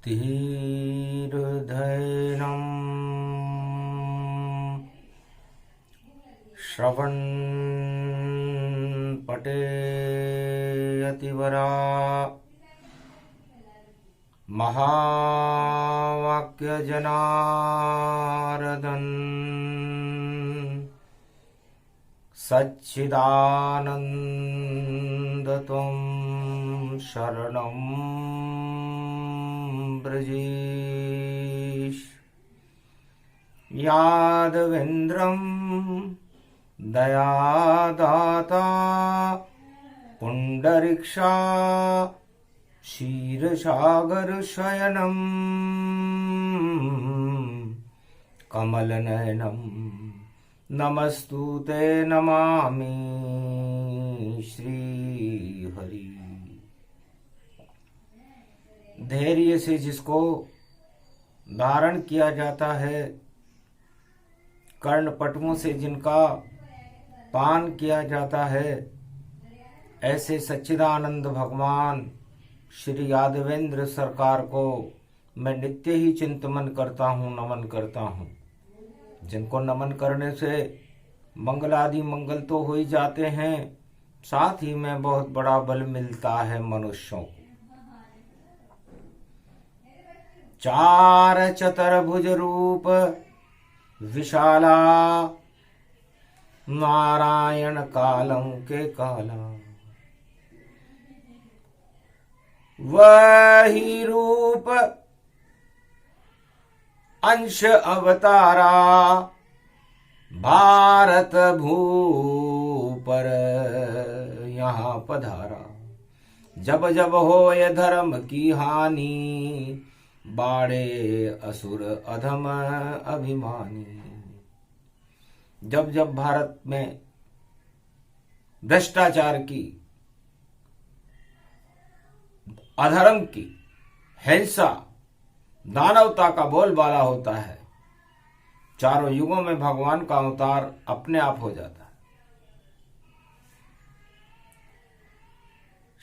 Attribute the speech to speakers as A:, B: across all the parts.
A: तीर्धैनं श्रवण पठेयतिवरा महावाक्यजनार्दन सच्चिदानंद त्वं शरणं ब्रजेश। यादवेन्द्रं दयादाता पुंडरीक्षा क्षीरसागर शयनं कमलनयनं नमस्तुते नमामि श्रीहरि। धैर्य से जिसको धारण किया जाता है, कर्णपटुओं से जिनका पान किया जाता है, ऐसे सच्चिदानंद भगवान श्री यादवेंद्र सरकार को मैं नित्य ही चिंतन करता हूँ, नमन करता हूँ। जिनको नमन करने से मंगल आदि मंगल तो हो ही जाते हैं, साथ ही में बहुत बड़ा बल मिलता है मनुष्यों को। चार चतुर्भुज रूप विशाला, नारायण कालम के काला। वही रूप अंश अवतारा, भारत भू पर यहाँ पधारा। जब जब होए धर्म की हानि, बाड़े असुर अधम अभिमानी। जब जब भारत में भ्रष्टाचार की, अधर्म की, हिंसा, दानवता का बोलबाला होता है, चारों युगों में भगवान का अवतार अपने आप हो जाता है।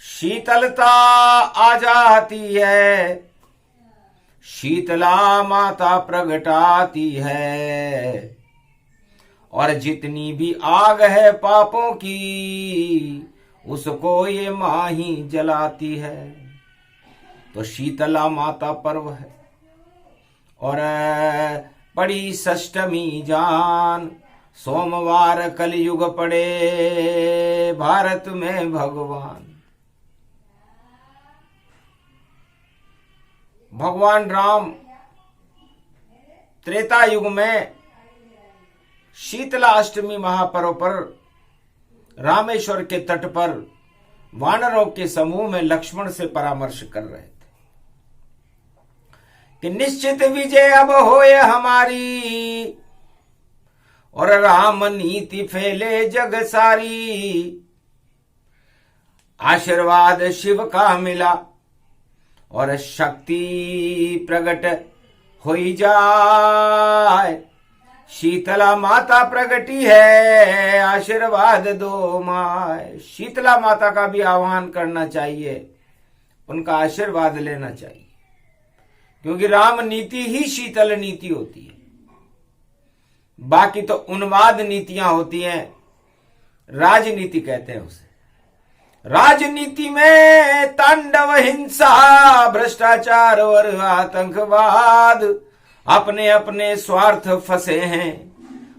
A: शीतलता आ जाती है, शीतला माता प्रगटाती है, और जितनी भी आग है पापों की, उसको ये मां ही जलाती है। तो शीतला माता पर्व है। और पड़ी षष्टमी जान, सोमवार कलयुग पड़े भारत में भगवान। भगवान राम त्रेता युग में शीतला अष्टमी महापर्व पर रामेश्वर के तट पर वानरों के समूह में लक्ष्मण से परामर्श कर रहे थे कि निश्चित विजय अब होए हमारी, और राम नीति फैले जग सारी। आशीर्वाद शिव का मिला और शक्ति प्रकट होई जाए। शीतला माता प्रगटी है, आशीर्वाद दो माय। शीतला माता का भी आह्वान करना चाहिए, उनका आशीर्वाद लेना चाहिए, क्योंकि राम नीति ही शीतल नीति होती है। बाकी तो उन्माद नीतियां होती हैं, राजनीति कहते हैं उसे। राजनीति में तांडव हिंसा, भ्रष्टाचार और आतंकवाद अपने अपने स्वार्थ फंसे हैं,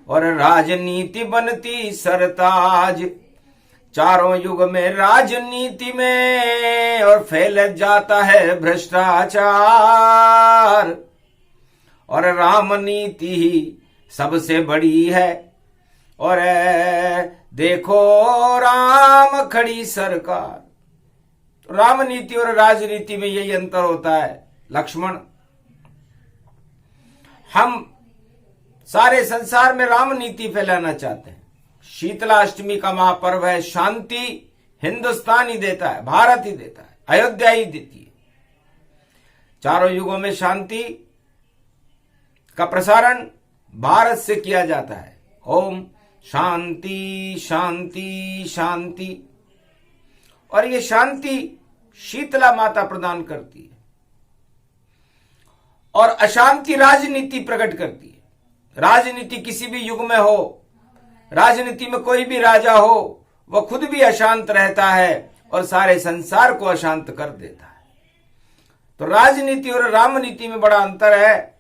A: और राजनीति बनती सरताज। चारों युग में राजनीति में और फैल जाता है भ्रष्टाचार, और राम नीति ही सबसे बड़ी है। और देखो राम खड़ी सरकार। राम नीति और राजनीति में यही अंतर होता है लक्ष्मण। हम सारे संसार में राम नीति फैलाना चाहते हैं। शीतला अष्टमी का महापर्व है, शांति हिंदुस्तान ही देता है, भारत ही देता है, अयोध्या ही देती है। चारों युगों में शांति का प्रसारण भारत से किया जाता है। ओम शांति शांति शांति। और ये शांति शीतला माता प्रदान करती है। और अशांति राजनीति प्रकट करती है। राजनीति किसी भी युग में हो, राजनीति में कोई भी राजा हो, वह खुद भी अशांत रहता है और सारे संसार को अशांत कर देता है। तो राजनीति और रामनीति में बड़ा अंतर है।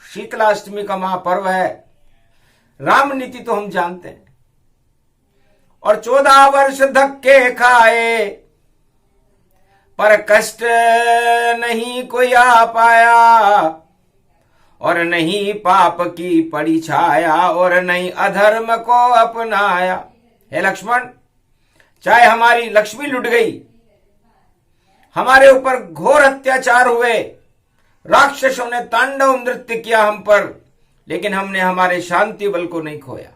A: शीतलाष्टमी का महापर्व है। रामनीति तो हम जानते हैं, और 14 वर्ष धक्के खाए पर कष्ट नहीं कोई आ पाया, और नहीं पाप की पड़ी छाया, और नहीं अधर्म को अपनाया। हे लक्ष्मण, चाहे हमारी लक्ष्मी लुट गई, हमारे ऊपर घोर अत्याचार हुए, राक्षसों ने तांडव नृत्य किया हम पर, लेकिन हमने हमारे शांति बल को नहीं खोया।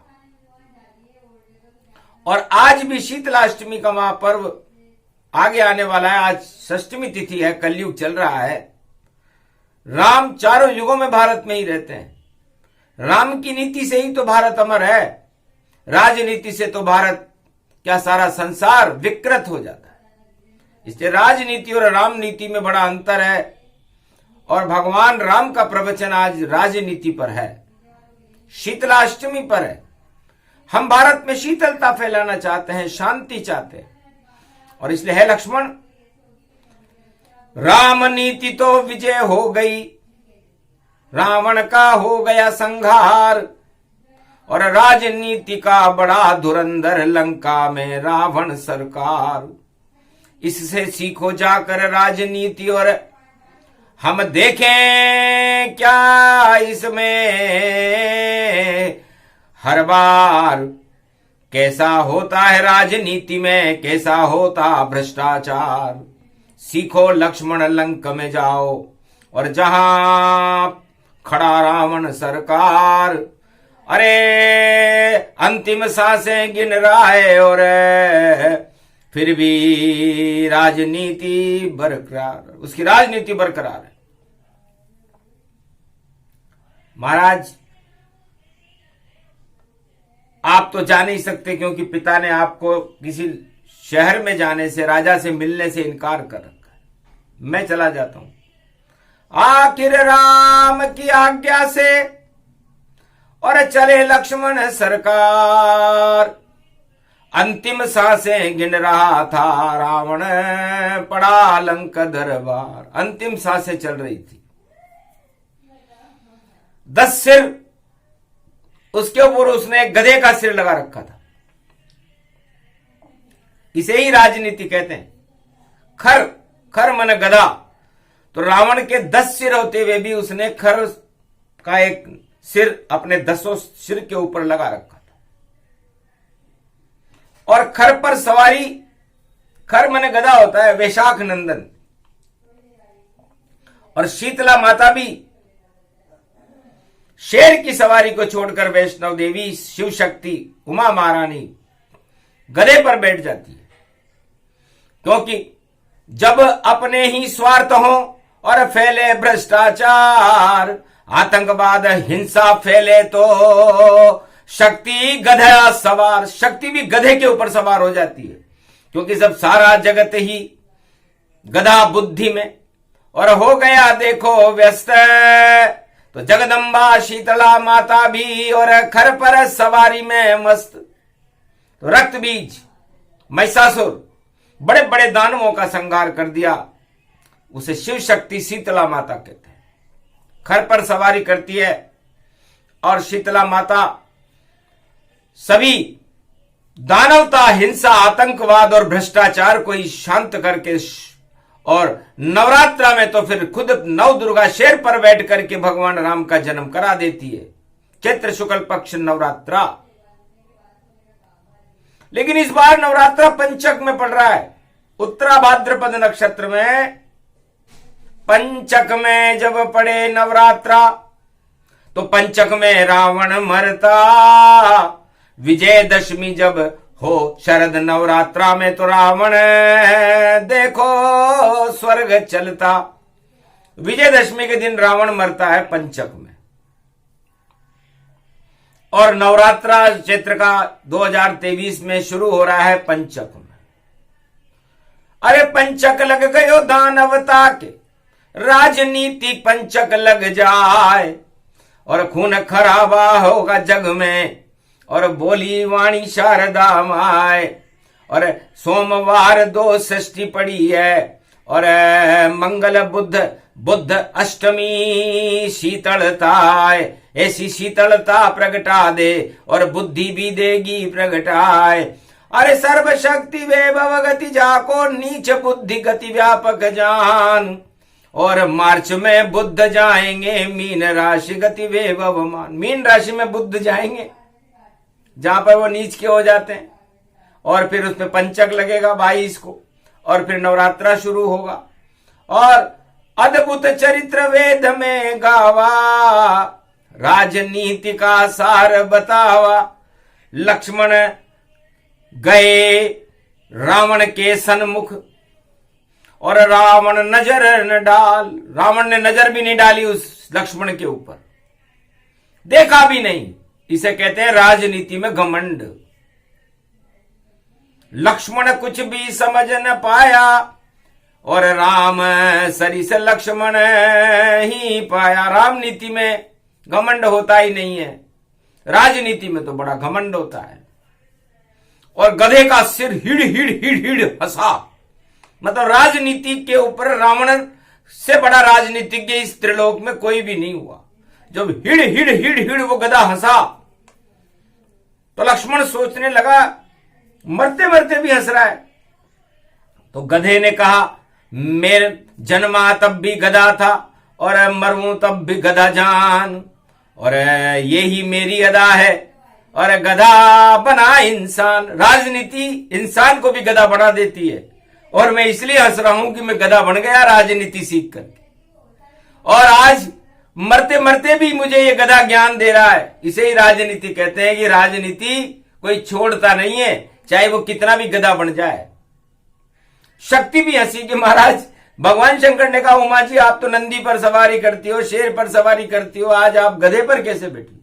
A: और आज भी शीतलाष्टमी का महापर्व आगे आने वाला है। आज षष्ठमी तिथि है, कलयुग चल रहा है। राम चारों युगों में भारत में ही रहते हैं। राम की नीति से ही तो भारत अमर है। राजनीति से तो भारत क्या सारा संसार विकृत हो जाता है। इसलिए राजनीति और रामनीति में बड़ा अंतर है, और भगवान राम का प्रवचन आज राजनीति पर है, शीतलाष्टमी पर है। हम भारत में शीतलता फैलाना चाहते हैं, शांति चाहते हैं, और इसलिए है लक्ष्मण, राम नीति तो विजय हो गई, रावण का हो गया संहार, और राजनीति का बड़ा धुरंधर लंका में रावण सरकार। इससे सीखो जाकर राजनीति, और हम देखें क्या इसमें हर बार कैसा होता है राजनीति में, कैसा होता भ्रष्टाचार। सीखो लक्ष्मण लंक में जाओ, और जहां खड़ा रावण सरकार, अरे अंतिम सांसें गिन रहा है, और फिर भी राजनीति बरकरार, उसकी राजनीति बरकरार है। महाराज, आप तो जा नहीं सकते, क्योंकि पिता ने आपको किसी शहर में जाने से, राजा से मिलने से इनकार कर रखा है। मैं चला जाता हूं। आखिर राम की आज्ञा से और चले लक्ष्मण सरकार, अंतिम सांसें गिन रहा था रावण, पड़ा लंक दरबार। अंतिम सांसें चल रही थी। 10 सिर उसके ऊपर उसने एक गधे का सिर लगा रखा था। इसे ही राजनीति कहते हैं। खर, खर मन गधा। तो रावण के 10 सिर होते हुए भी उसने खर का एक सिर अपने 10 सिर के ऊपर लगा रखा था। और खर पर सवारी, खर मन गधा होता है, वैशाख नंदन। और शीतला माता भी शेर की सवारी को छोड़कर वैष्णव देवी शिव शक्ति उमा महारानी गधे पर बैठ जाती है। क्योंकि जब अपने ही स्वार्थ हो और फैले भ्रष्टाचार, आतंकवाद, हिंसा फैले, तो शक्ति गधा सवार, शक्ति भी गधे के ऊपर सवार हो जाती है। क्योंकि जब सारा जगत ही गधा बुद्धि में और हो गया देखो व्यस्त, तो जगदम्बा शीतला माता भी और खर पर सवारी में मस्त। तो रक्त बीज महिषासुर बड़े बड़े दानवों का संहार कर दिया। उसे शिव शक्ति शीतला माता कहते हैं। खर पर सवारी करती है, और शीतला माता सभी दानवता, हिंसा, आतंकवाद और भ्रष्टाचार को ही शांत करके, और नवरात्रा में तो फिर खुद नव दुर्गा शेर पर बैठ करके भगवान राम का जन्म करा देती है। चैत्र शुक्ल पक्ष नवरात्रा। लेकिन इस बार नवरात्रा पंचक में पड़ रहा है, उत्तरा भाद्रपद नक्षत्र में। पंचक में जब पड़े नवरात्रा, तो पंचक में रावण मरता। विजयदशमी जब हो शरद नवरात्रा में, तो रावण देखो स्वर्ग चलता। विजयदशमी के दिन रावण मरता है पंचक में। और नवरात्रा चैत्र का 2023 में शुरू हो रहा है पंचक में। अरे पंचक लग गयो दानवता के, राजनीतिक पंचक लग जाए और खून खराबा होगा जग में। और बोली वाणी शारदा माय। और सोमवार 2 षष्ठी पड़ी है और मंगल बुद्ध अष्टमी शीतलता है। ऐसी शीतलता प्रगटा दे और बुद्धि भी देगी प्रगटाए। अरे सर्वशक्ति वैभव गति जाको नीच बुद्धि गति व्यापक जान। और मार्च में बुद्ध जाएंगे मीन राशि गति वैभव मान। मीन राशि में बुद्ध जाएंगे जहां पर वो नीच के हो जाते हैं। और फिर उसमें पंचक लगेगा 22 को और फिर नवरात्रा शुरू होगा। और अद्भुत चरित्र वेद में गावा, राजनीति का सार बतावा। लक्ष्मण गए रावण के सन्मुख और रावण नजर न डाल। रावण ने नजर भी नहीं डाली उस लक्ष्मण के ऊपर, देखा भी नहीं। इसे कहते हैं राजनीति में घमंड। लक्ष्मण कुछ भी समझ न पाया और राम सरी से लक्ष्मण ही पाया। रामनीति में घमंड होता ही नहीं है, राजनीति में तो बड़ा घमंड होता है। और गधे का सिर हिड़ हिड़ हिड़ हिड़ हंसा। मतलब राजनीति के ऊपर रावण से बड़ा राजनीतिज्ञ इस त्रिलोक में कोई भी नहीं हुआ। जब हिड़ हिड़ हिड़ हिड़ वो गधा हंसा तो लक्ष्मण सोचने लगा मरते मरते भी हंस रहा है। तो गधे ने कहा मेरे जन्मा तब भी गधा था और मरूं तब भी गधा जान। और यही मेरी अदा है और गधा बना इंसान। राजनीति इंसान को भी गधा बना देती है और मैं इसलिए हंस रहा हूं कि मैं गधा बन गया राजनीति सीख करके। और आज मरते मरते भी मुझे ये गधा ज्ञान दे रहा है। इसे ही राजनीति कहते हैं कि राजनीति कोई छोड़ता नहीं है, चाहे वो कितना भी गधा बन जाए। शक्ति भी हंसी कि महाराज भगवान शंकर ने कहा उमा जी आप तो नंदी पर सवारी करती हो, शेर पर सवारी करती हो, आज आप गधे पर कैसे बैठी?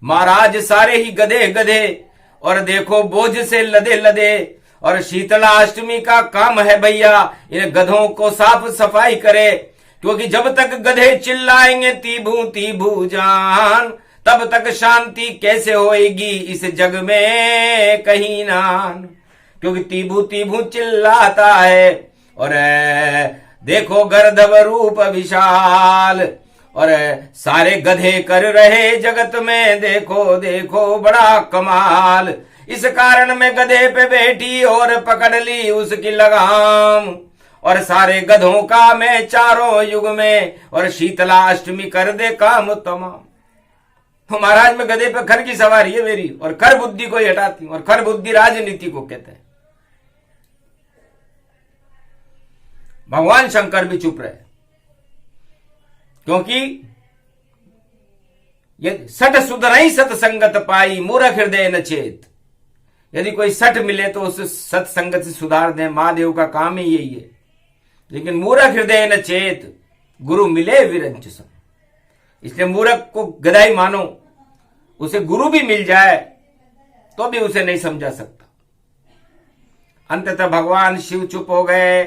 A: महाराज सारे ही गधे गधे और देखो बोझ से लदे लदे। और शीतला अष्टमी का काम है भैया इन गधों को साफ सफाई करे, क्योंकि जब तक गधे चिल्लाएंगे तीभू तीभू जान तब तक शांति कैसे होएगी इस जग में कहीं नान। क्योंकि तीभू तीभू चिल्लाता है और देखो गर्दभ रूप विशाल। और सारे गधे कर रहे जगत में देखो देखो बड़ा कमाल। इस कारण मैं गधे पे बैठी और पकड़ ली उसकी लगाम। और सारे गधों का मैं चारों युग में और शीतला अष्टमी कर दे काम तमाम। तो महाराज में गधे पे खर की सवारी है मेरी और खर बुद्धि को ही हटाती हूं। और खर बुद्धि राजनीति को कहते हैं। भगवान शंकर भी चुप रहे, क्योंकि यदि सठ सुधरई सत्संगत पाई मूर्ख हृदय न चेत। यदि कोई सठ मिले तो उसे सत्संगत से सुधार दे। महादेव का काम ही यही है। लेकिन मूर्ख हृदय न चेत गुरु मिले विरंच सम। इसलिए मूर्ख को गधाई मानो, उसे गुरु भी मिल जाए तो भी उसे नहीं समझा सकता। अंततः भगवान शिव चुप हो गए।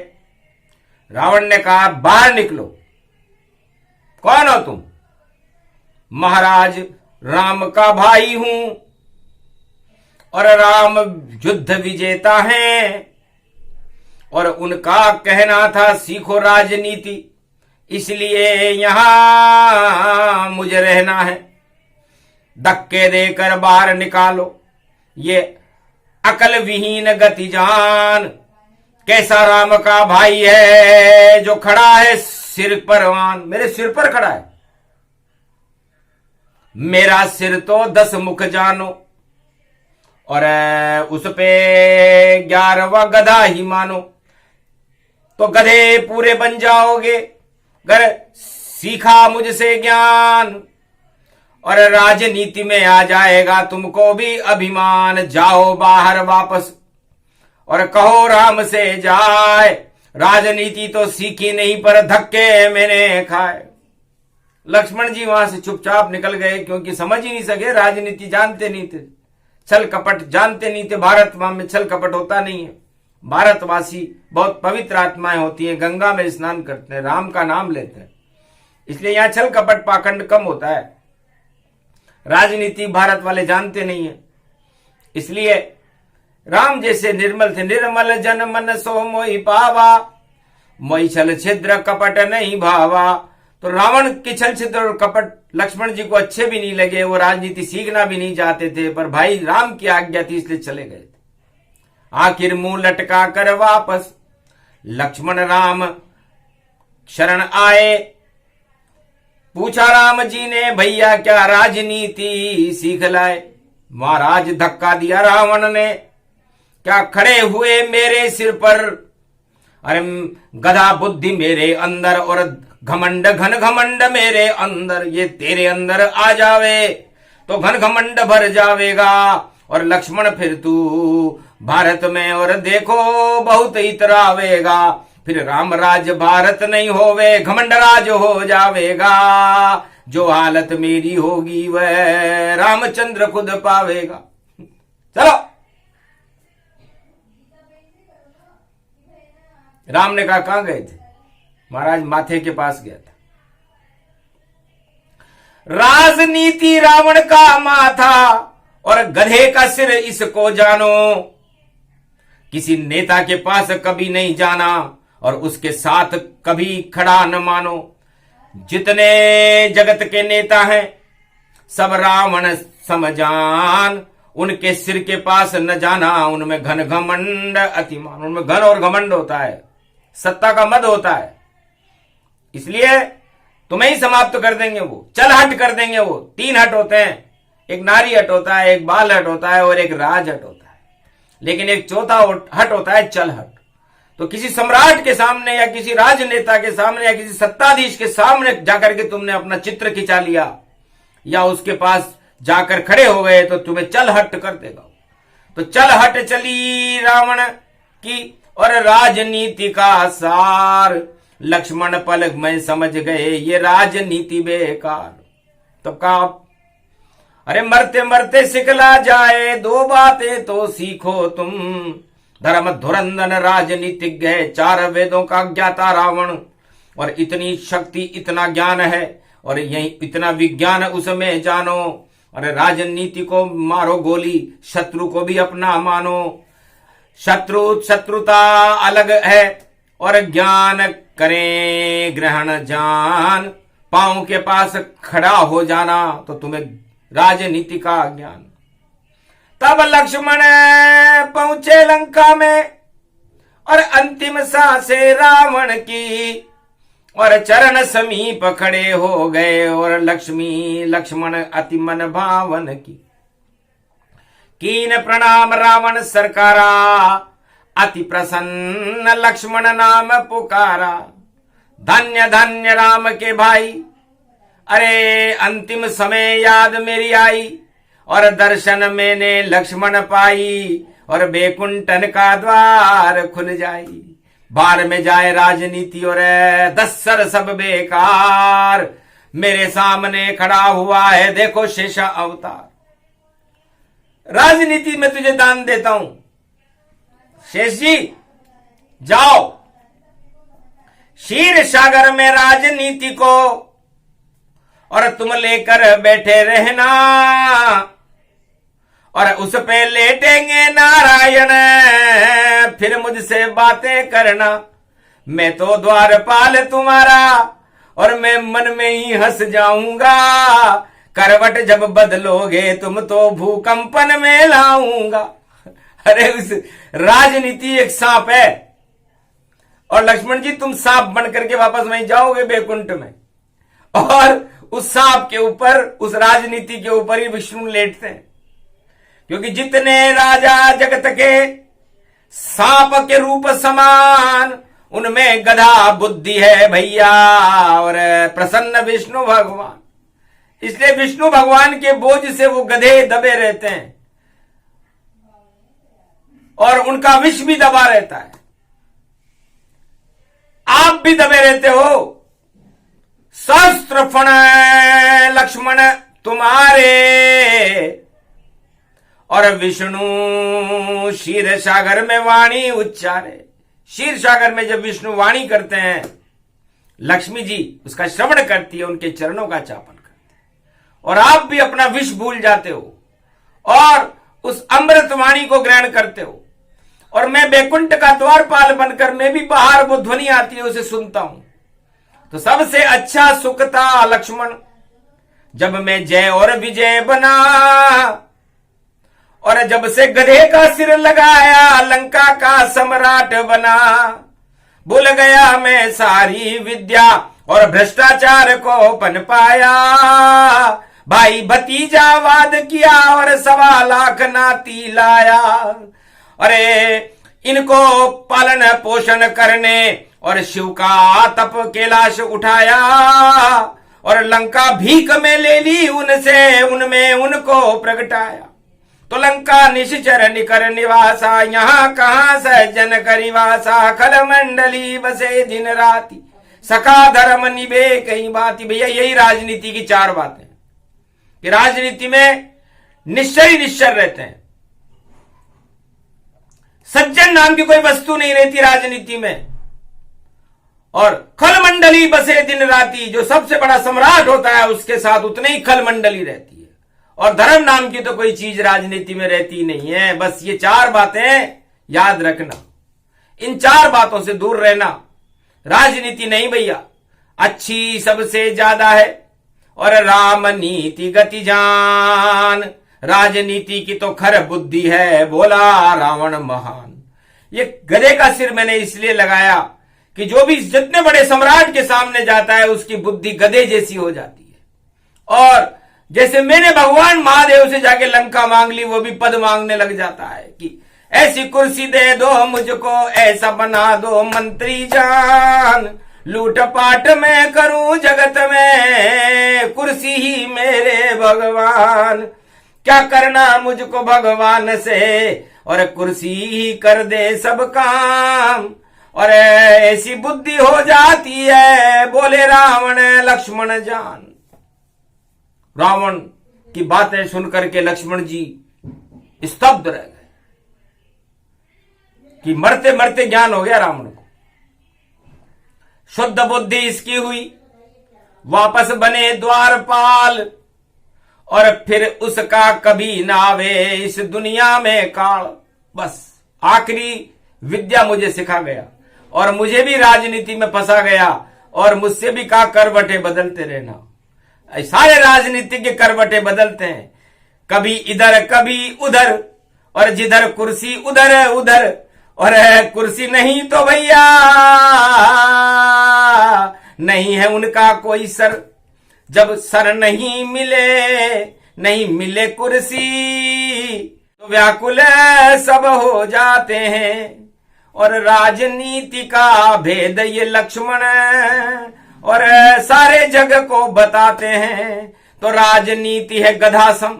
A: रावण ने कहा बाहर निकलो। कौन हो तुम? महाराज राम का भाई हूं और राम युद्ध विजेता हैं और उनका कहना था सीखो राजनीति, इसलिए यहां मुझे रहना है। धक्के देकर बाहर निकालो ये अकल विहीन गति जान। कैसा राम का भाई है जो खड़ा है सिर पर वान। मेरे सिर पर खड़ा है, मेरा सिर तो 10 मुख जानो और उस पे 11वां गधा ही मानो। तो गधे पूरे बन जाओगे अगर सीखा मुझसे ज्ञान। और राजनीति में आ जाएगा तुमको भी अभिमान। जाओ बाहर वापस और कहो राम से जाए। राजनीति तो सीखी नहीं पर धक्के मैंने खाए। लक्ष्मण जी वहां से चुपचाप निकल गए, क्योंकि समझ ही नहीं सके, राजनीति जानते नहीं थे, छल कपट जानते नहीं थे। भारत में छल कपट होता नहीं है। भारतवासी बहुत पवित्र आत्माएं होती हैं, गंगा में स्नान करते हैं, राम का नाम लेते हैं, इसलिए यहां छल कपट पाखंड कम होता है। राजनीति भारत वाले जानते नहीं है, इसलिए राम जैसे निर्मल थे। निर्मल जन मन सो मोहि पावा, मोहि छल छिद्र कपट नहीं भावा। तो रावण के छल छिद्र और कपट लक्ष्मण जी को अच्छे भी नहीं लगे, वो राजनीति सीखना भी नहीं चाहते थे, पर भाई राम की आज्ञा थी इसलिए चले गए थे। आखिर मुंह लटका कर वापस लक्ष्मण राम शरण आए। पूछा राम जी ने, भैया क्या राजनीति सीख लाए। महाराज धक्का दिया रावण ने, क्या खड़े हुए मेरे सिर पर। अरे गधा बुद्धि मेरे अंदर और घमंड घन घमंड मेरे अंदर, ये तेरे अंदर आ जावे तो घन घमंड भर जावेगा। और लक्ष्मण फिर तू भारत में और देखो बहुत इतरावेगा, फिर राम राज भारत नहीं होवे घमंड राज हो जावेगा। जो हालत मेरी होगी वह रामचंद्र खुद पावेगा। चलो, राम ने कहा कहां गए थे। महाराज माथे के पास गया था। राजनीति रावण का माथा और गधे का सिर इसको जानो। किसी नेता के पास कभी नहीं जाना और उसके साथ कभी खड़ा न मानो। जितने जगत के नेता हैं सब रावण समझान, उनके सिर के पास न जाना। उनमें घन घमंड अतिमान, उनमें घन और घमंड होता है, सत्ता का मद होता है, इसलिए तुम्हें ही समाप्त कर देंगे वो, चल हट कर देंगे वो। 3 हट होते हैं, एक नारी हट होता है, एक बाल हट होता है और एक राज हट होता है, लेकिन एक चौथा हट होता है चल हट। तो किसी सम्राट के सामने या किसी राजनेता के सामने या किसी सत्ताधीश के सामने जाकर के तुमने अपना चित्र खिंचा लिया या उसके पास जाकर खड़े हो गए तो तुम्हें चल हट कर देगा। तो चल हट चली रावण की और राजनीति का सार। लक्ष्मण पलक में समझ गए ये राजनीति बेकार। तब कहा, अरे मरते मरते सिखला जाए 2 बातें तो सीखो तुम। धर्म धुरंधर राजनीतिज्ञ है, 4 वेदों का ज्ञाता रावण, और इतनी शक्ति इतना ज्ञान है और यही इतना विज्ञान उसमें जानो। अरे राजनीति को मारो गोली, शत्रु को भी अपना मानो। शत्रुता अलग है और ज्ञान करें ग्रहण जान। पांव के पास खड़ा हो जाना तो तुम्हें राजनीति का ज्ञान। तब लक्ष्मण पहुंचे लंका में और अंतिम सांसें रावण की, और चरण समीप खड़े हो गए और लक्ष्मण अति मन भावन की। कीन प्रणाम रावण सरकारा, अति प्रसन्न लक्ष्मण नाम पुकारा। धन्य धन्य राम के भाई, अरे अंतिम समय याद मेरी आई और दर्शन मैंने लक्ष्मण पाई, और बैकुंठन का द्वार खुल जाई। बार में जाए राजनीति और दस्सर सब बेकार। मेरे सामने खड़ा हुआ है देखो शेषा अवतार। राजनीति में तुझे दान देता हूं शेष जी, जाओ क्षीर सागर में राजनीति को और तुम लेकर बैठे रहना, और उस पे लेटेंगे नारायण फिर मुझसे बातें करना। मैं तो द्वारपाल तुम्हारा और मैं मन में ही हंस जाऊंगा। करवट जब बदलोगे तुम तो भूकंपन में लाऊंगा। अरे उस राजनीति एक सांप है और लक्ष्मण जी तुम सांप बन करके वापस वहीं जाओगे बैकुंठ में, और उस सांप के ऊपर, उस राजनीति के ऊपर ही विष्णु लेटते हैं। क्योंकि जितने राजा जगत के सांप के रूप समान, उनमें गधा बुद्धि है भैया और प्रसन्न विष्णु भगवान। इसलिए विष्णु भगवान के बोझ से वो गधे दबे रहते हैं और उनका विष भी दबा रहता है। आप भी दबे रहते हो। शस्त्र फण लक्ष्मण तुम्हारे और विष्णु क्षीर सागर में वाणी उच्चारे। क्षीर सागर में जब विष्णु वाणी करते हैं, लक्ष्मी जी उसका श्रवण करती है, उनके चरणों का चापन करते हैं, और आप भी अपना विष भूल जाते हो और उस अमृत वाणी को ग्रहण करते हो। और मैं बैकुंठ का द्वारपाल बनकर मैं भी बाहर वो ध्वनि आती है उसे सुनता हूं। तो सबसे अच्छा सुख था लक्ष्मण जब मैं जय और विजय बना, और जब से गधे का सिर लगाया लंका का सम्राट बना। भूल गया मैं सारी विद्या और भ्रष्टाचार को पन पाया, भाई भतीजावाद किया और 1.25 लाख नाती लाया। अरे इनको पालन पोषण करने और शिव का तप कैलाश उठाया, और लंका भीख में ले ली उनसे, उनमें उनको प्रगटाया। तो लंका निश्चर निकर निवासा, यहाँ कहाँ सज्जन करिवासा। खल मंडली बसे दिन राति, सखा धर्म निभे कई बाती। भैया यही राजनीति की 4 बातें कि राजनीति में निश्चय ही निश्चर रहते हैं। सज्जन नाम की कोई वस्तु नहीं रहती राजनीति में, और खल मंडली बसे दिन राति। जो सबसे बड़ा सम्राट होता है उसके साथ उतने ही खल मंडली रहती है, और धर्म नाम की तो कोई चीज राजनीति में रहती नहीं है। बस ये 4 बातें याद रखना, इन 4 बातों से दूर रहना। राजनीति नहीं भैया, अच्छी सबसे ज्यादा है, और राम नीति गति जान। राजनीति की तो खर बुद्धि है, बोला रावण महान। ये गधे का सिर मैंने इसलिए लगाया कि जो भी जितने बड़े सम्राट के सामने जाता है उसकी बुद्धि गधे जैसी हो जाती है। और जैसे मैंने भगवान महादेव से जाके लंका मांग ली, वो भी पद मांगने लग जाता है कि ऐसी कुर्सी दे दो मुझको, ऐसा बना दो मंत्री जान। लूट पाट में करूं जगत में, कुर्सी ही मेरे भगवान। क्या करना मुझको भगवान से, और कुर्सी ही कर दे सब काम। और ऐसी बुद्धि हो जाती है, बोले रावण लक्ष्मण जान। रावण की बातें सुनकर के लक्ष्मण जी स्तब्ध रह गए कि मरते मरते ज्ञान हो गया रावण को। शुद्ध बुद्धि इसकी हुई, वापस बने द्वारपाल, और फिर उसका कभी ना आवे इस दुनिया में काल। बस आखिरी विद्या मुझे सिखा गया, और मुझे भी राजनीति में फंसा गया, और मुझसे भी कहा करवटे बदलते रहना। सारे राजनीतिज्ञ करवटे बदलते हैं, कभी इधर कभी उधर, और जिधर कुर्सी उधर उधर। और कुर्सी नहीं तो भैया नहीं है उनका कोई सर। जब सर नहीं मिले कुर्सी, तो व्याकुल सब हो जाते हैं। और राजनीति का भेद ये लक्ष्मण और सारे जग को बताते हैं। तो राजनीति है गधासम,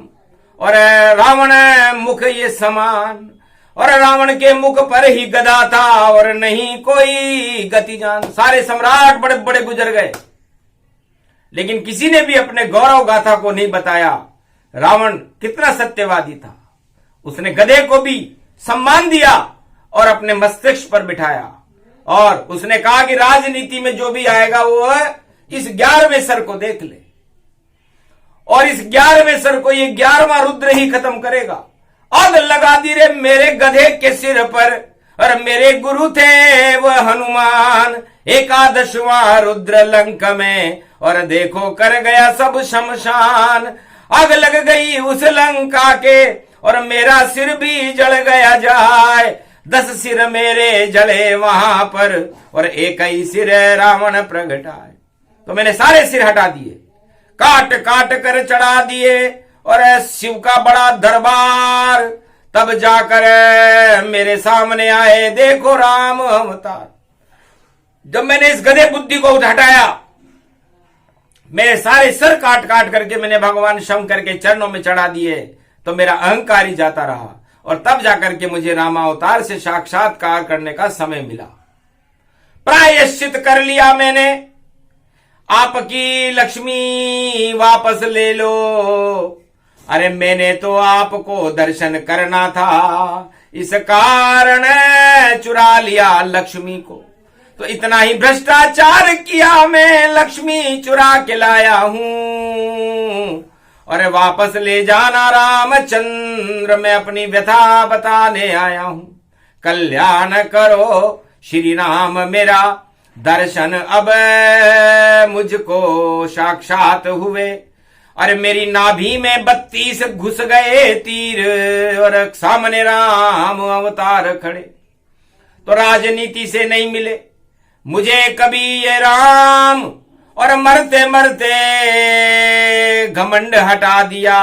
A: और रावण मुख ये समान, और रावण के मुख पर ही गदा था और नहीं कोई गति जान। सारे सम्राट बड़े बड़े गुजर गए, लेकिन किसी ने भी अपने गौरव गाथा को नहीं बताया। रावण कितना सत्यवादी था, उसने गधे को भी सम्मान दिया और अपने मस्तिष्क पर बिठाया, और उसने कहा कि राजनीति में जो भी आएगा वो इस 11वें सर को देख ले, और इस 11वें सर को ये 11वां रुद्र ही खत्म करेगा। आग लगा दी रे मेरे गधे के सिर पर, और मेरे गुरु थे वह हनुमान। 11वां रुद्र लंक में, और देखो कर गया सब शमशान। आग लग गई उस लंका के, और मेरा सिर भी जल गया जाए। 10 सिर मेरे जले वहां पर, और एक ही सिर रावण प्रगटाए। तो मैंने सारे सिर हटा दिए, काट काट कर चढ़ा दिए, और शिव का बड़ा दरबार। तब जाकर मेरे सामने आए देखो राम अवतार। जब मैंने इस गधे बुद्धि को हटाया, मेरे सारे सर काट काट करके मैंने भगवान शंकर के चरणों में चढ़ा दिए, तो मेरा अहंकार ही जाता रहा, और तब जाकर के मुझे रामावतार से साक्षात्कार करने का समय मिला। प्रायश्चित कर लिया मैंने, आपकी लक्ष्मी वापस ले लो। अरे मैंने तो आपको दर्शन करना था, इस कारण चुरा लिया लक्ष्मी को। तो इतना ही भ्रष्टाचार किया, मैं लक्ष्मी चुरा के लाया हूं। और वापस ले जाना रामचंद्र, मैं अपनी व्यथा बताने आया हूं। कल्याण करो श्री राम मेरा, दर्शन अब मुझको साक्षात हुए। अरे मेरी नाभि में 32 घुस गए तीर, और सामने राम अवतार खड़े। तो राजनीति से नहीं मिले मुझे कभी ये राम, और मरते मरते घमंड हटा दिया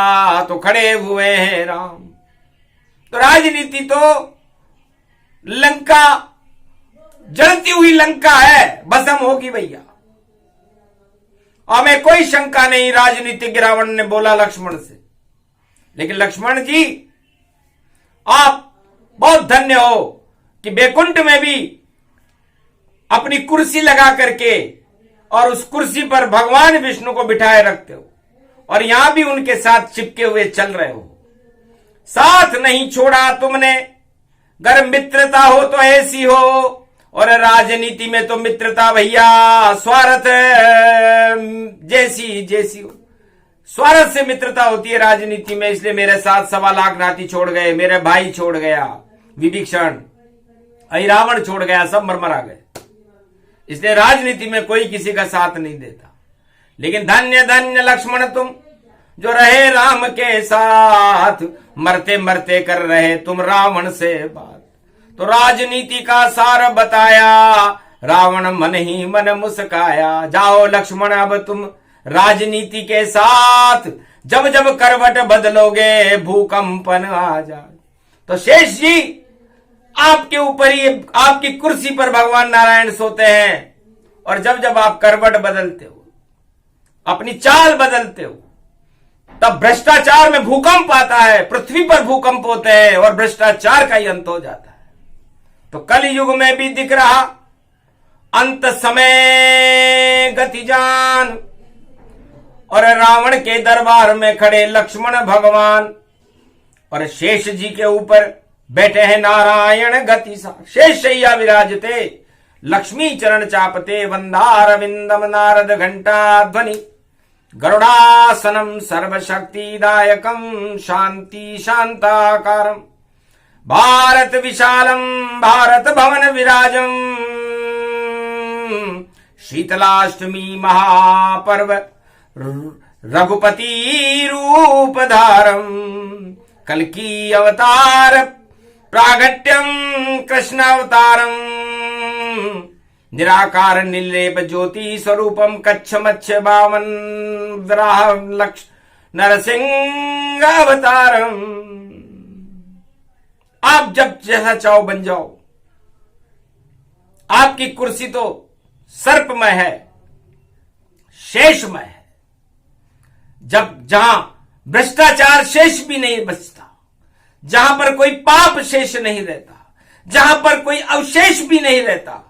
A: तो खड़े हुए हैं राम। तो राजनीति तो लंका, जलती हुई लंका है, भस्म होगी भैया। हमें कोई शंका नहीं, राजनीतिक रावण ने बोला लक्ष्मण से। लेकिन लक्ष्मण जी आप बहुत धन्य हो कि बैकुंठ में भी अपनी कुर्सी लगा करके और उस कुर्सी पर भगवान विष्णु को बिठाए रखते हो, और यहां भी उनके साथ चिपके हुए चल रहे हो। साथ नहीं छोड़ा तुमने, अगर मित्रता हो तो ऐसी हो, और राजनीति में तो मित्रता भैया स्वार्थ जैसी हो। स्वार्थ से मित्रता होती है राजनीति में। इसलिए मेरे साथ 1.25 लाख नाती छोड़ गए, मेरे भाई छोड़ गया विभीषण, रावण छोड़ गया, सब मर गए। इसलिए राजनीति में कोई किसी का साथ नहीं देता। लेकिन धन्य धन्य लक्ष्मण तुम, जो रहे राम के साथ, मरते मरते कर रहे तुम रावण से बात। तो राजनीति का सार बताया, रावण मन ही मन मुस्काया। जाओ लक्ष्मण अब तुम राजनीति के साथ, जब जब करवट बदलोगे भूकंपन आ जाए। तो शेष जी आपके ऊपर ही, आपकी कुर्सी पर भगवान नारायण सोते हैं, और जब जब आप करवट बदलते हो, अपनी चाल बदलते हो, तब भ्रष्टाचार में भूकंप आता है, पृथ्वी पर भूकंप होते हैं, और भ्रष्टाचार का ही अंत हो जाता है। तो कल युग में भी दिख रहा अंत समय गति जान, और रावण के दरबार में खड़े लक्ष्मण भगवान, और शेष जी के ऊपर बैठे हैं नारायण गति सा। शेष शैया विराजते, लक्ष्मी चरण चापते, वंदारविंदम नारद घंटा ध्वनि, गरुड़ासनम सर्वशक्तिदायकम, शांति शांताकारम, भारत विशालम भारत भवन विराजम, शीतलाष्टमी महापर्व रघुपति रूप धारम, कल्कि अवतार प्रागट्यम कृष्ण अवतारम, निराकार निर्लेप ज्योति स्वरूपम, कच्छ मच्छ बावन वराह लक्ष नरसिंह अवतारम। आप जब जैसा चाहो बन जाओ, आपकी कुर्सी तो सर्पमय है, शेषमय है। जब जहां भ्रष्टाचार शेष भी नहीं बचता, जहां पर कोई पाप शेष नहीं रहता, जहां पर कोई अवशेष भी नहीं रहता,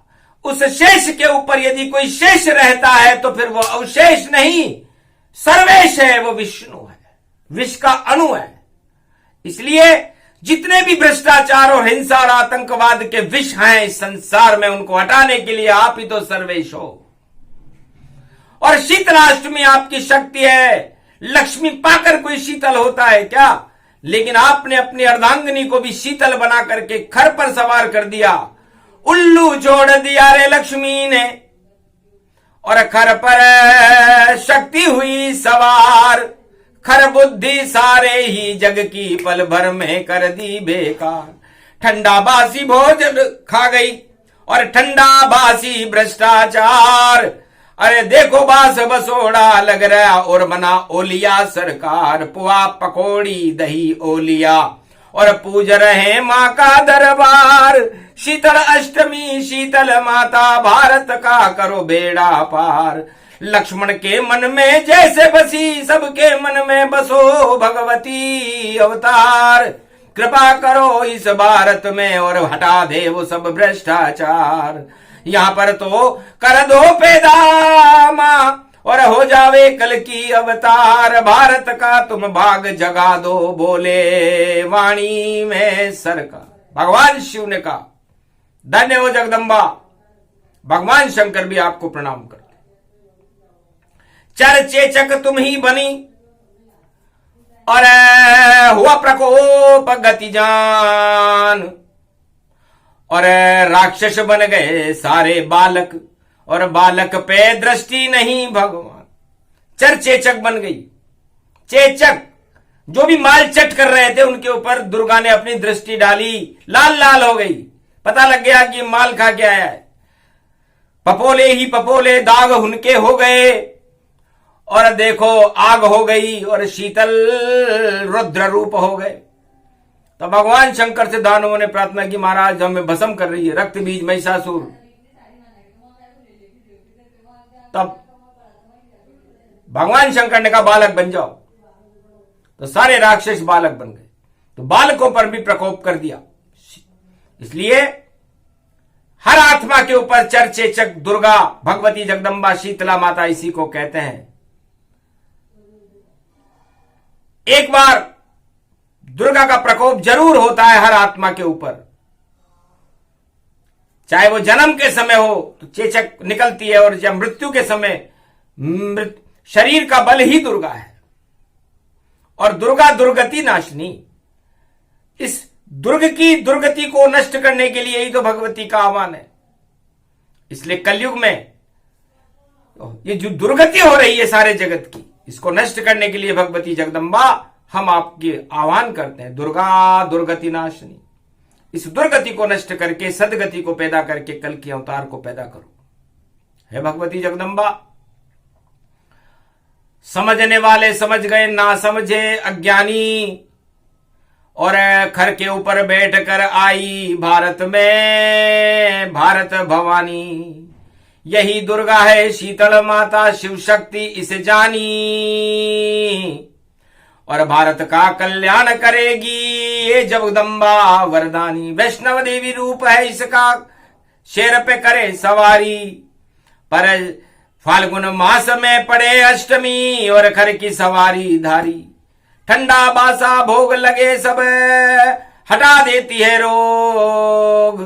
A: उस शेष के ऊपर यदि कोई शेष रहता है तो फिर वो अवशेष नहीं, सर्वेश है, वो विष्णु है, विष का अणु है। इसलिए जितने भी भ्रष्टाचार और हिंसा और आतंकवाद के विष हैं इस संसार में, उनको हटाने के लिए आप ही तो सर्वेश हो। और शीतलाष्टमी आपकी शक्ति है। लक्ष्मी पाकर कोई शीतल होता है क्या? लेकिन आपने अपनी अर्धांगिनी को भी शीतल बना करके खर पर सवार कर दिया। उल्लू जोड़ दिया रे लक्ष्मी ने, और खर पर शक्ति हुई सवार। खर बुद्धि सारे ही जग की पल भर में कर दी बेकार। ठंडा बासी भोजन खा गई और ठंडा बासी भ्रष्टाचार। अरे देखो बास बसोड़ा लग रहा और बना ओलिया सरकार। पुआ पकौड़ी दही ओलिया और पूज रहे माँ का दरबार। शीतल अष्टमी शीतल माता भारत का करो बेड़ा पार। लक्ष्मण के मन में जैसे बसी सबके मन में बसो भगवती अवतार। कृपा करो इस भारत में और हटा दे वो सब भ्रष्टाचार। यहाँ पर तो कर दो पैदा माँ और हो जावे कल की अवतार, भारत का तुम भाग जगा दो, बोले वाणी में सरकार। भगवान शिव ने कहा, धन्य हो जगदम्बा। भगवान शंकर भी आपको प्रणाम करते। चरचेचक तुम ही बनी और हुआ प्रकोप गति जान, और राक्षस बन गए सारे बालक, और बालक पे दृष्टि नहीं भगवान। चरचेचक बन गई। चेचक जो भी माल चट कर रहे थे उनके ऊपर दुर्गा ने अपनी दृष्टि डाली, लाल लाल हो गई। पता लग गया कि माल खा के आया है। पपोले ही पपोले दाग उनके हो गए, और देखो आग हो गई और शीतल रुद्र रूप हो गए। तो भगवान शंकर से दानवों ने प्रार्थना की, महाराज हमें भस्म कर रही है रक्त बीज महिषासुर। तब भगवान शंकर ने कहा, बालक बन जाओ। तो सारे राक्षस बालक बन गए। तो बालकों पर भी प्रकोप कर दिया। इसलिए हर आत्मा के ऊपर चरचेचक दुर्गा, भगवती जगदम्बा, शीतला माता इसी को कहते हैं। एक बार दुर्गा का प्रकोप जरूर होता है हर आत्मा के ऊपर, चाहे वो जन्म के समय हो तो चेचक निकलती है, और जब मृत्यु के समय शरीर का बल ही दुर्गा है। और दुर्गा दुर्गति नाशनी। इस दुर्ग की दुर्गति को नष्ट करने के लिए ही तो भगवती का आह्वान है। इसलिए कलयुग में ये जो दुर्गति हो रही है सारे जगत की, इसको नष्ट करने के लिए भगवती जगदम्बा हम आपके आह्वान करते हैं, दुर्गा दुर्गति नाशनी। इस दुर्गति को नष्ट करके सदगति को पैदा करके कल के अवतार को पैदा करो। हे भगवती जगदम्बा, समझने वाले समझ गए, ना समझे अज्ञानी, और खर के ऊपर बैठकर आई भारत में भारत भवानी। यही दुर्गा है शीतल माता, शिव शक्ति इसे जानी, और भारत का कल्याण करेगी ये जगदम्बा वरदानी। वैष्णव देवी रूप है इसका, शेर पे करे सवारी, पर फाल्गुन मास में पड़े अष्टमी, और खर की सवारी धारी। ठंडा बासा भोग लगे सब हटा देती है रोग,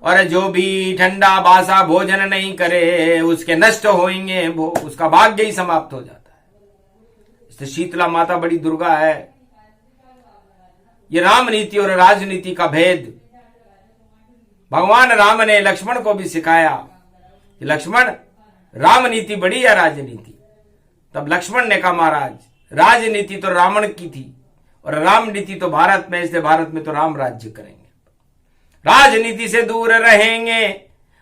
A: और जो भी ठंडा बासा भोजन नहीं करे उसके नष्ट होंगे भोग, उसका भाग्य ही समाप्त हो जाता है। इसलिए शीतला माता बड़ी दुर्गा है। ये राम नीति और राजनीति का भेद भगवान राम ने लक्ष्मण को भी सिखाया। लक्ष्मण, राम नीति बड़ी या राजनीति? तब लक्ष्मण ने कहा, महाराज राजनीति तो रावण की थी और राम नीति तो भारत में, इसलिए भारत में तो राम राज्य करेंगे। राजनीति से दूर रहेंगे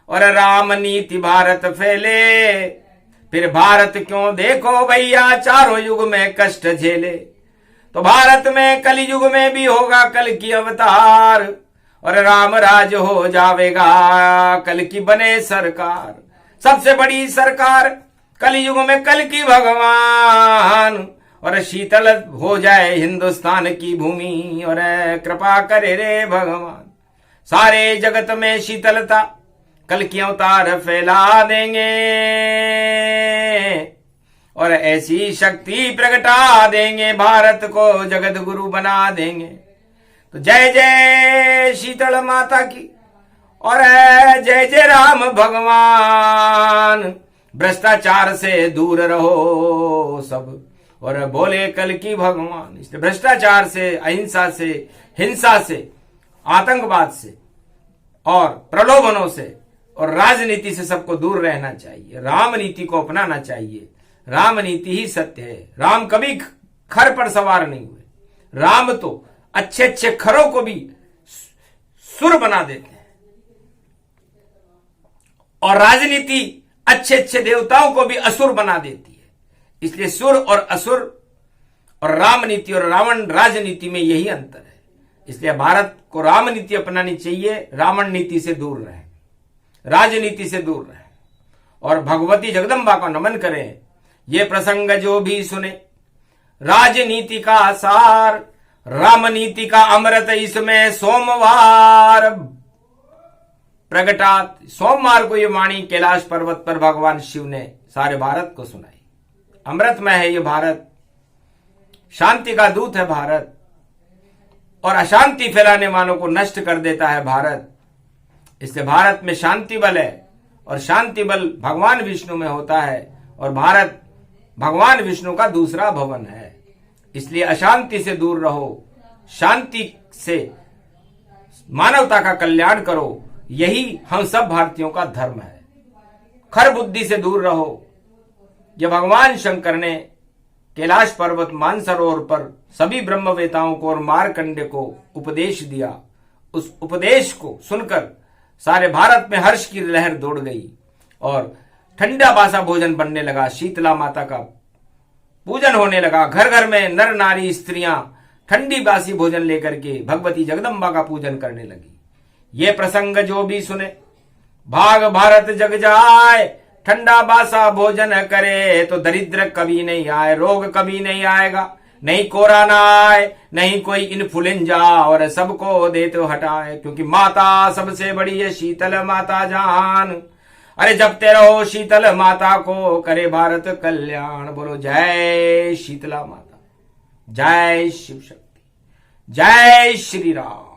A: और राम नीति भारत फैले, फिर भारत क्यों देखो भैया चारों युग में कष्ट झेले। तो भारत में कलि युग में भी होगा कल की अवतार, और राम राज हो जावेगा कल की बने सरकार। सबसे बड़ी सरकार कलयुग में कल की भगवान, और शीतल हो जाए हिंदुस्तान की भूमि, और कृपा करे रे भगवान। सारे जगत में शीतलता कल की अवतार फैला देंगे, और ऐसी शक्ति प्रगटा देंगे, भारत को जगत गुरु बना देंगे। तो जय जय शीतल माता की, और जय जय राम भगवान। भ्रष्टाचार से दूर रहो सब, और बोले कल की भगवान। इसलिए भ्रष्टाचार से, अहिंसा से, हिंसा से, आतंकवाद से और प्रलोभनों से और राजनीति से सबको दूर रहना चाहिए। राम नीति को अपनाना चाहिए। राम नीति ही सत्य है। राम कभी खर पर सवार नहीं हुए। राम तो अच्छे अच्छे खरों को भी सुर बना देते हैं, और राजनीति अच्छे अच्छे देवताओं को भी असुर बना देती है। इसलिए सुर और असुर और राम नीति और रावण राजनीति में यही अंतर है। इसलिए भारत को राम नीति अपनानी चाहिए, रावण नीति से दूर रहे, राजनीति से दूर रहे, और भगवती जगदम्बा को नमन करें। ये प्रसंग जो भी सुने, राजनीति का सार, राम नीति का अमृत इसमें सोमवार प्रगटा। सोमवार को ये वाणी कैलाश पर्वत पर भगवान शिव ने सारे भारत को सुनाई। अमृतमय है ये भारत, शांति का दूत है भारत, और अशांति फैलाने वालों को नष्ट कर देता है भारत। इसलिए भारत में शांति बल है, और शांति बल भगवान विष्णु में होता है, और भारत भगवान विष्णु का दूसरा भवन है। इसलिए अशांति से दूर रहो, शांति से मानवता का कल्याण करो, यही हम सब भारतीयों का धर्म है। खर बुद्धि से दूर रहो। जब भगवान शंकर ने कैलाश पर्वत मानसरोवर पर सभी ब्रह्मवेताओं को और मार्कंडे को उपदेश दिया, उस उपदेश को सुनकर सारे भारत में हर्ष की लहर दौड़ गई और ठंडा बासा भोजन बनने लगा। शीतला माता का पूजन होने लगा। घर घर में नर नारी स्त्रियां ठंडी बासी भोजन लेकर के भगवती जगदम्बा का पूजन करने लगी। ये प्रसंग जो भी सुने, भाग भारत जग जाए, ठंडा बासा भोजन करे तो दरिद्र कभी नहीं आए, रोग कभी नहीं आएगा, नहीं कोरोना आए, नहीं कोई इन्फ्लुएंजा, और सबको दे तो हटाए, क्योंकि माता सबसे बड़ी है शीतल माता जहान। अरे जपते रहो शीतल माता को, करे भारत कल्याण। बोलो जय शीतला माता, जय शिव शक्ति, जय श्री राम।